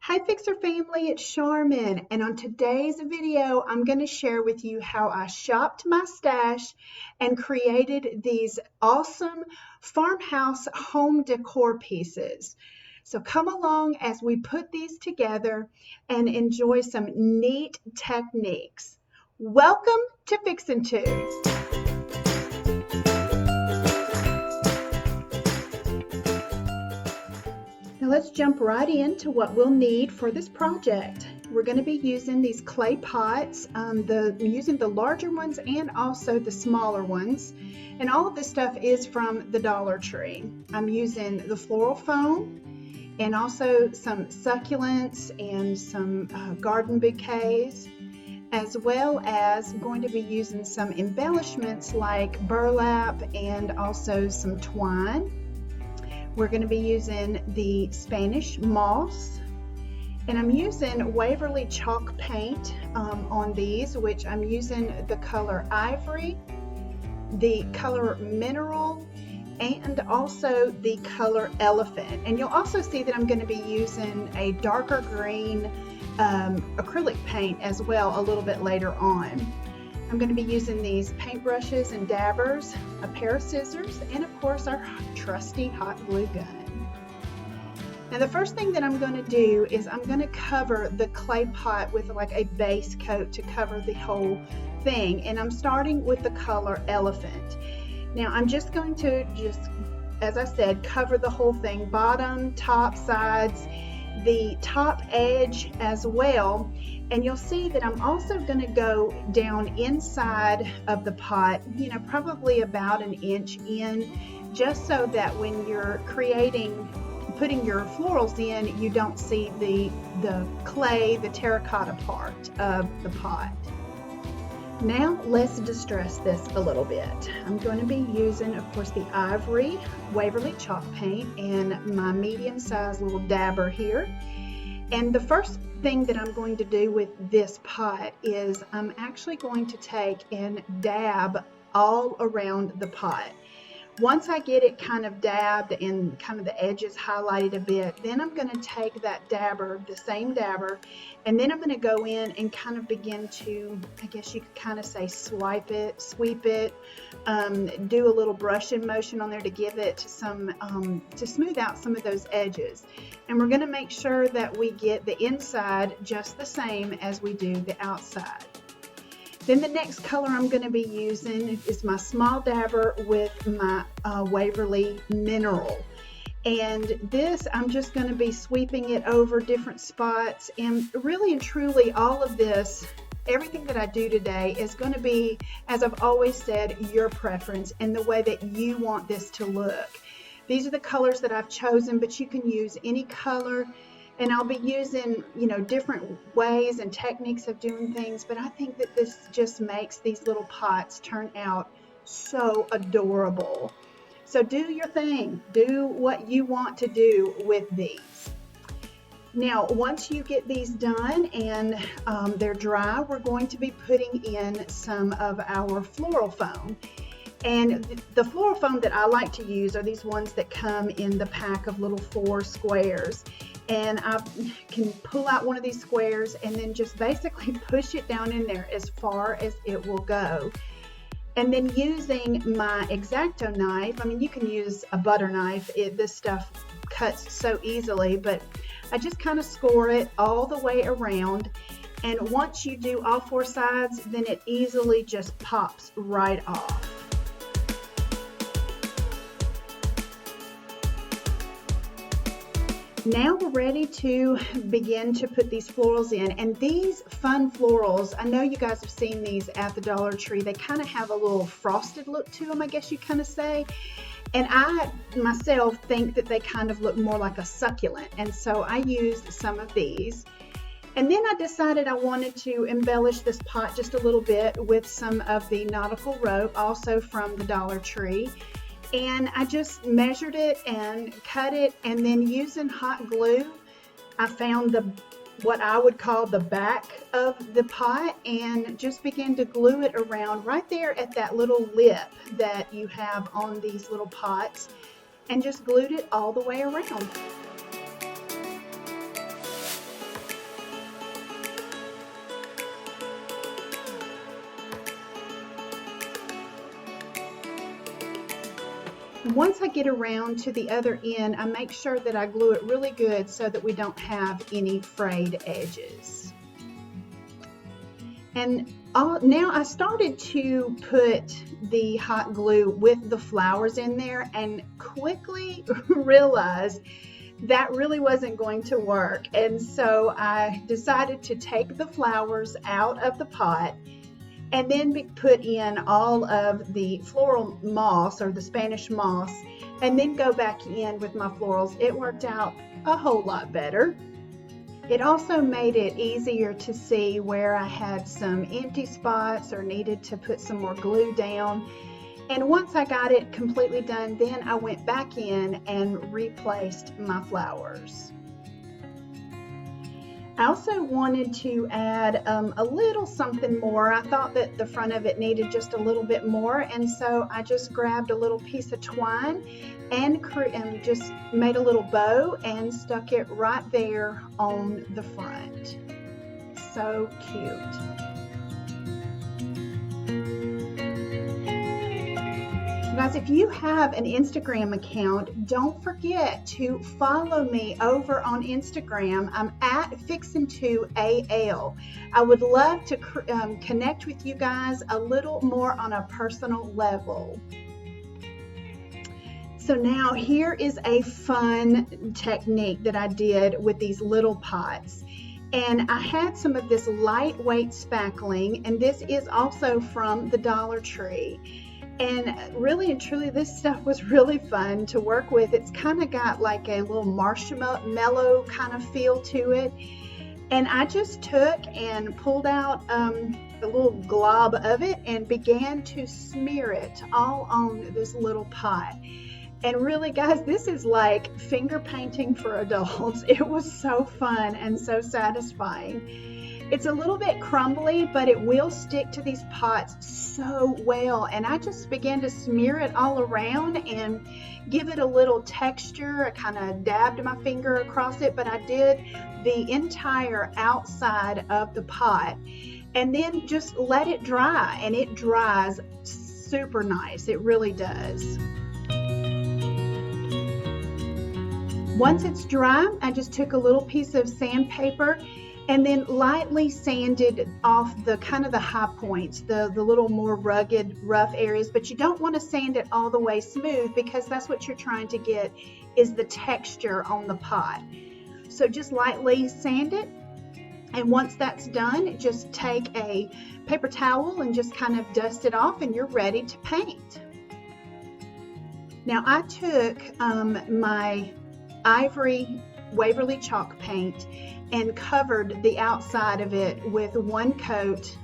Hi Fixer family, it's Charmin, and on today's video I'm going to share with you how I shopped my stash and created these awesome farmhouse home decor pieces. So come along as we put these together and enjoy some neat techniques. Welcome to Fixin' To. Now let's jump right into what we'll need for this project. We're going to be using these clay pots, using the larger ones and also the smaller ones. And all of this stuff is from the Dollar Tree. I'm using the floral foam and also some succulents and some garden bouquets, as well as going to be using some embellishments like burlap and also some twine. We're going to be using the Spanish moss, and I'm using Waverly chalk paint on these, which I'm using the color ivory, the color mineral, and also the color elephant. And you'll also see that I'm going to be using a darker green acrylic paint as well a little bit later on. I'm going to be using these paintbrushes and dabbers, a pair of scissors, and of course our trusty hot glue gun. Now the first thing that I'm going to do is I'm going to cover the clay pot with like a base coat to cover the whole thing, and I'm starting with the color elephant. Now I'm just going to as I said, cover the whole thing, bottom, top, sides, the top edge as well. And you'll see that I'm also going to go down inside of the pot, probably about an inch in, just so that when you're putting your florals in, you don't see the clay, the terracotta part of the pot. Now let's distress this a little bit. I'm going to be using, of course, the ivory Waverly chalk paint and my medium-sized little dabber here. And the first thing that I'm going to do with this pot is I'm actually going to take and dab all around the pot. Once I get it kind of dabbed and kind of the edges highlighted a bit, then I'm going to take that dabber, the same dabber, and then I'm going to go in and kind of begin to, I guess you could kind of say, sweep it, do a little brushing motion on there to give it some, to smooth out some of those edges. And we're going to make sure that we get the inside just the same as we do the outside. Then the next color I'm going to be using is my small dabber with my Waverly Mineral. And this, I'm just going to be sweeping it over different spots. And really and truly, all of this, everything that I do today is going to be, as I've always said, your preference and the way that you want this to look. These are the colors that I've chosen, but you can use any color. And I'll be using, different ways and techniques of doing things, but I think that this just makes these little pots turn out so adorable. So do your thing. Do what you want to do with these. Now, once you get these done and they're dry, we're going to be putting in some of our floral foam. And the floral foam that I like to use are these ones that come in the pack of little 4 squares. And I can pull out one of these squares and then just basically push it down in there as far as it will go. And then using my X-Acto knife, you can use a butter knife. This stuff cuts so easily, but I just kind of score it all the way around. And once you do all 4 sides, then it easily just pops right off. Now we're ready to begin to put these florals in, and these fun florals, I know you guys have seen these at the Dollar Tree. They kind of have a little frosted look to them, I guess you kind of say, and I myself think that they kind of look more like a succulent, and so I used some of these. And then I decided I wanted to embellish this pot just a little bit with some of the nautical rope, also from the Dollar Tree. And I just measured it and cut it, and then using hot glue, I found what I would call the back of the pot and just began to glue it around right there at that little lip that you have on these little pots, and just glued it all the way around. Once I get around to the other end, I make sure that I glue it really good so that we don't have any frayed edges. And now I started to put the hot glue with the flowers in there and quickly realized that really wasn't going to work. And so I decided to take the flowers out of the pot and then put in all of the floral moss or the Spanish moss and then go back in with my florals. It worked out a whole lot better. It also made it easier to see where I had some empty spots or needed to put some more glue down. And once I got it completely done, then I went back in and replaced my flowers. I also wanted to add a little something more. I thought that the front of it needed just a little bit more, and so I just grabbed a little piece of twine and just made a little bow and stuck it right there on the front. So cute. Guys, if you have an Instagram account, don't forget to follow me over on Instagram. I'm at Fixin2AL. I would love to connect with you guys a little more on a personal level. So now here is a fun technique that I did with these little pots. And I had some of this lightweight spackling, and this is also from the Dollar Tree. And really and truly, this stuff was really fun to work with. It's kind of got like a little marshmallow kind of feel to it. And I just took and pulled out a little glob of it and began to smear it all on this little pot. And really, guys, this is like finger painting for adults. It was so fun and so satisfying. It's a little bit crumbly, but it will stick to these pots so well. And I just began to smear it all around and give it a little texture. I kind of dabbed my finger across it, but I did the entire outside of the pot. And then just let it dry, and it dries super nice. It really does. Once it's dry, I just took a little piece of sandpaper and then lightly sanded off the kind of the high points, the little more rugged, rough areas, but you don't want to sand it all the way smooth because that's what you're trying to get is the texture on the pot. So just lightly sand it, and once that's done, just take a paper towel and just kind of dust it off and you're ready to paint. Now I took my ivory Waverly chalk paint and covered the outside of it with one coat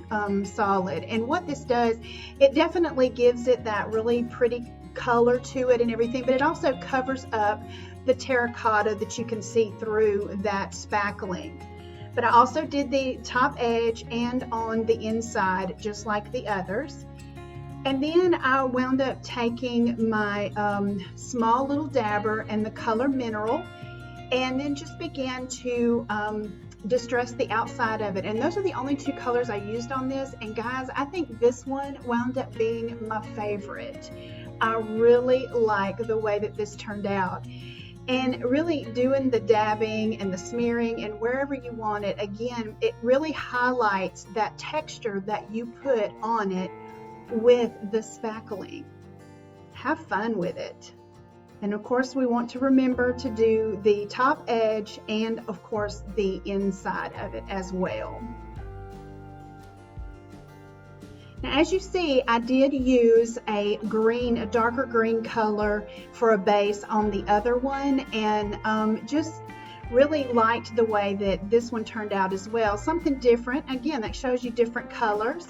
solid. And what this does, it definitely gives it that really pretty color to it and everything, but it also covers up the terracotta that you can see through that spackling. But I also did the top edge and on the inside just like the others. And then I wound up taking my small little dabber and the color mineral, and then just began to distress the outside of it. And those are the only two colors I used on this. And guys, I think this one wound up being my favorite. I really like the way that this turned out. And really doing the dabbing and the smearing and wherever you want it, again, it really highlights that texture that you put on it with the spackling. Have fun with it. And of course, we want to remember to do the top edge and of course the inside of it as well. Now, as you see, I did use a darker green color for a base on the other one, and just really liked the way that this one turned out as well. Something different, again, that shows you different colors.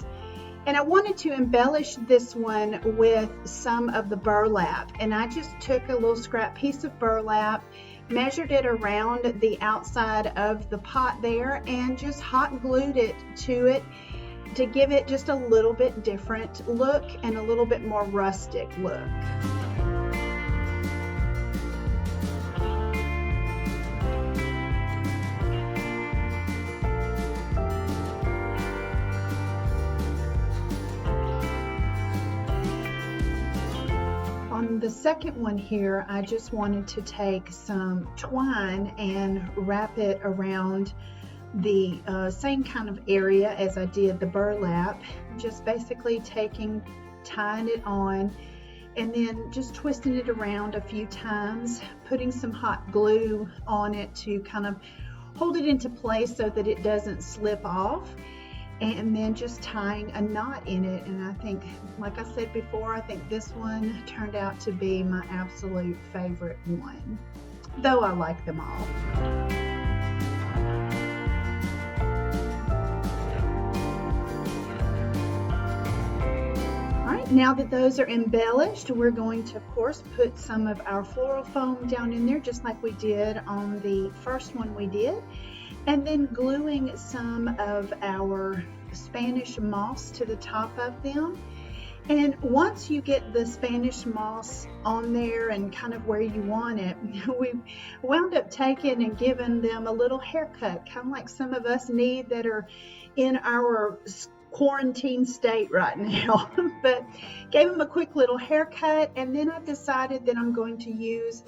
And I wanted to embellish this one with some of the burlap, and I just took a little scrap piece of burlap, measured it around the outside of the pot there, and just hot glued it to it to give it just a little bit different look and a little bit more rustic look. On the the second one here, I just wanted to take some twine and wrap it around the same kind of area as I did the burlap, just basically tying it on and then just twisting it around a few times, putting some hot glue on it to kind of hold it into place so that it doesn't slip off, and then just tying a knot in it. And I think, like I said before, I think this one turned out to be my absolute favorite one, though I like them all. Now that those are embellished, we're going to, of course, put some of our floral foam down in there, just like we did on the first one we did, and then gluing some of our Spanish moss to the top of them. And once you get the Spanish moss on there and kind of where you want it, we wound up taking and giving them a little haircut, kind of like some of us need that are in our quarantine state right now. But gave them a quick little haircut, and then I decided that I'm going to use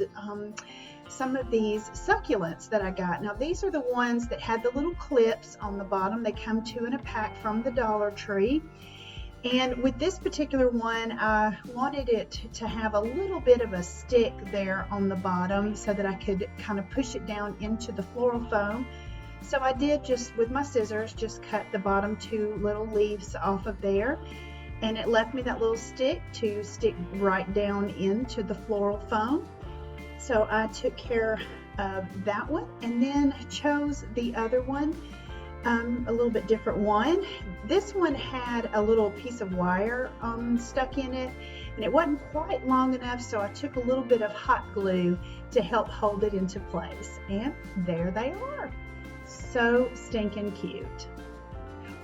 some of these succulents that I got. Now these are the ones that had the little clips on the bottom. They come two in a pack from the Dollar Tree. And with this particular one, I wanted it to have a little bit of a stick there on the bottom so that I could kind of push it down into the floral foam. So I did, just with my scissors, just cut the bottom two little leaves off of there, and it left me that little stick to stick right down into the floral foam. So I took care of that one, and then chose the other one, a little bit different one. This one had a little piece of wire stuck in it, and it wasn't quite long enough, so I took a little bit of hot glue to help hold it into place, and there they are. So stinking cute.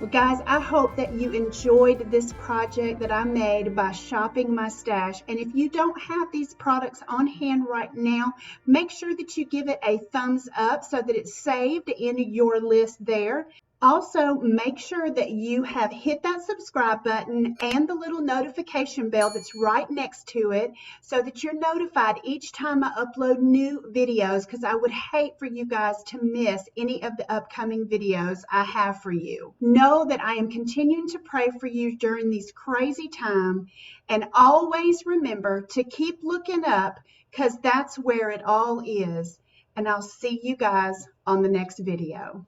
Well guys, I hope that you enjoyed this project that I made by shopping my stash. And if you don't have these products on hand right now, make sure that you give it a thumbs up so that it's saved in your list there. Also, make sure that you have hit that subscribe button and the little notification bell that's right next to it so that you're notified each time I upload new videos, because I would hate for you guys to miss any of the upcoming videos I have for you. Know that I am continuing to pray for you during these crazy times, and always remember to keep looking up, because that's where it all is. And I'll see you guys on the next video.